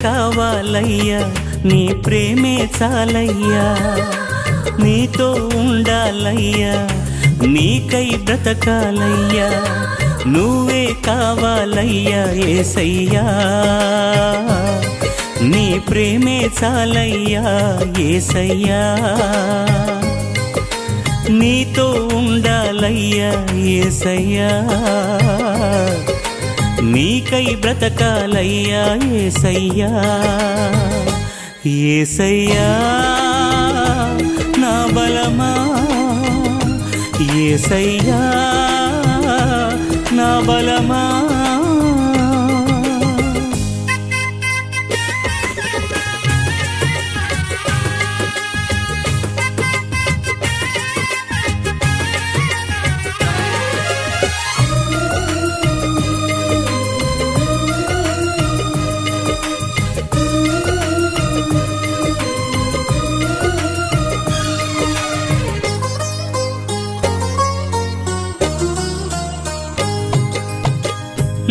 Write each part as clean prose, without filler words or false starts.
కావాలయ్యా నీ ప్రేమే చాలయ్యా, నీతో ఉండాలయ్యా, నీకై బ్రతకాలయ్యా, నువ్వే కావాలయ్యా యేసయ్యా, నీ ప్రేమే చాలయ్యా యేసయ్యా, నీతో ఉండాలయ్యా యేసయ్యా, నీకై బ్రతకాలయ్యా యేసయ్యా, యేసయ్యా నా బలమా, యేసయ్యా నా బలమా.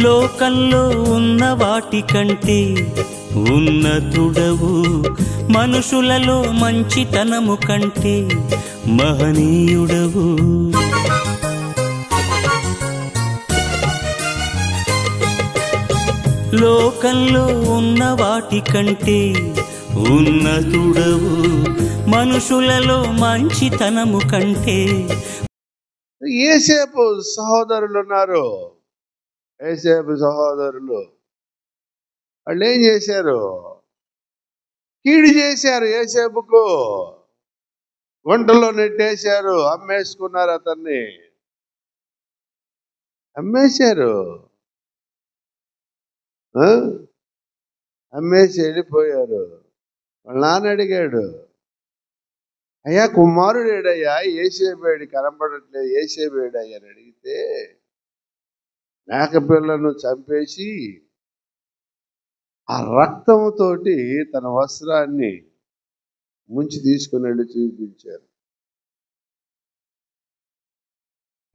లోకంలో ఉన్న వాటికంటే ఉన్నతుడవు, మనుషులలో మంచితనము కంటే మహనీయుడవు. లోకంలో ఉన్న వాటికంటే ఉన్నతుడవు, మనుషులలో మంచితనము కంటే. యేసేపు సహోదరులు ఉన్నారు. యేసేపు సహోదరులు వాళ్ళు ఏం చేశారు? కీడు చేశారు. యేసేపుకు గుంటలో నెట్టేశారు, అమ్మేసుకున్నారు, అతన్ని అమ్మేశారు, అమ్మేసి వెళ్ళిపోయారు. వాళ్ళ నాన్న అడిగాడు, అయ్యా కుమారుడేడయ్యా, యేసేపేడు కనపడట్లేదు, యేసేపేడయ్యా అని అడిగితే మేకపిల్లను చంపేసి ఆ రక్తముతోటి తన వస్త్రాన్ని ముంచి తీసుకుని వెళ్ళి చూపించారు.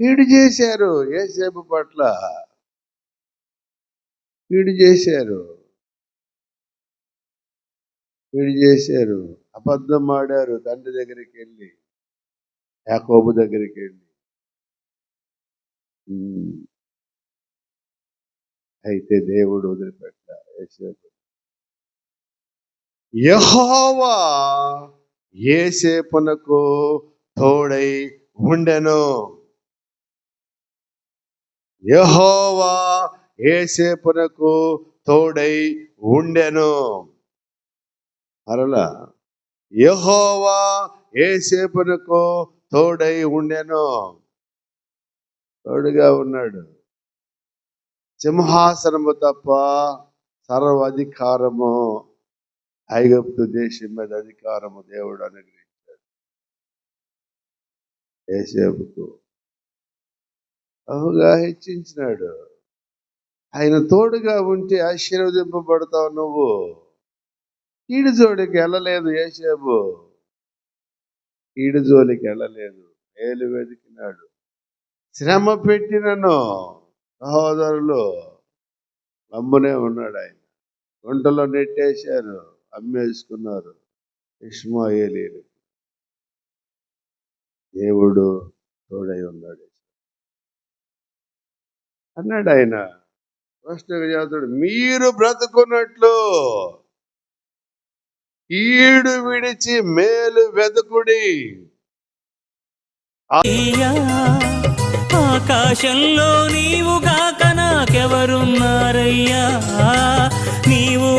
కీడు చేశారు, యేసేపు పట్ల కీడు చేశారు, కీడు చేశారు. అబద్ధం ఆడారు. తండ్రి దగ్గరికి వెళ్ళి, యాకోబు దగ్గరికి వెళ్ళి. అయితే దేవుడు వదిలిపెట్టారు యేసేపు. యెహోవా యేసేపునకు తోడై ఉండెను. యెహోవా యేసేపునకు తోడై ఉండెను. మరలా యెహోవా యేసేపునకు తోడై ఉండెను. తోడుగా ఉన్నాడు. సింహాసనము తప్ప సర్వాధికారము, ఐగుప్తు దేశం మీద అధికారము దేవుడు అనుగ్రహించాడు యేసేపుకు. బహుగా హెచ్చించినాడు. ఆయన తోడుగా ఉంటే ఆశీర్వదింపబడతావు నువ్వు. కీడు జోలికి వెళ్ళలేదు యేసేపు, కీడు జోలికి వెళ్ళలేదు, మేలు వెతికినాడు. శ్రమ పెట్టినను సహోదరులు నమ్మునే ఉన్నాడు. ఆయన గుంటలో నెట్టేశారు, అమ్మేసుకున్నారు ఇష్మాయేలీలు. దేవుడు తోడై ఉన్నాడు అన్నాడు ఆయన. ప్రశ్నగా చెబుతాడు, మీరు బ్రతుకున్నట్లు కీడు విడిచి మేలు వెతుకుడి. ఆకాశంలో నీవుగాక నాకెవరున్నారయ్యా, నీవు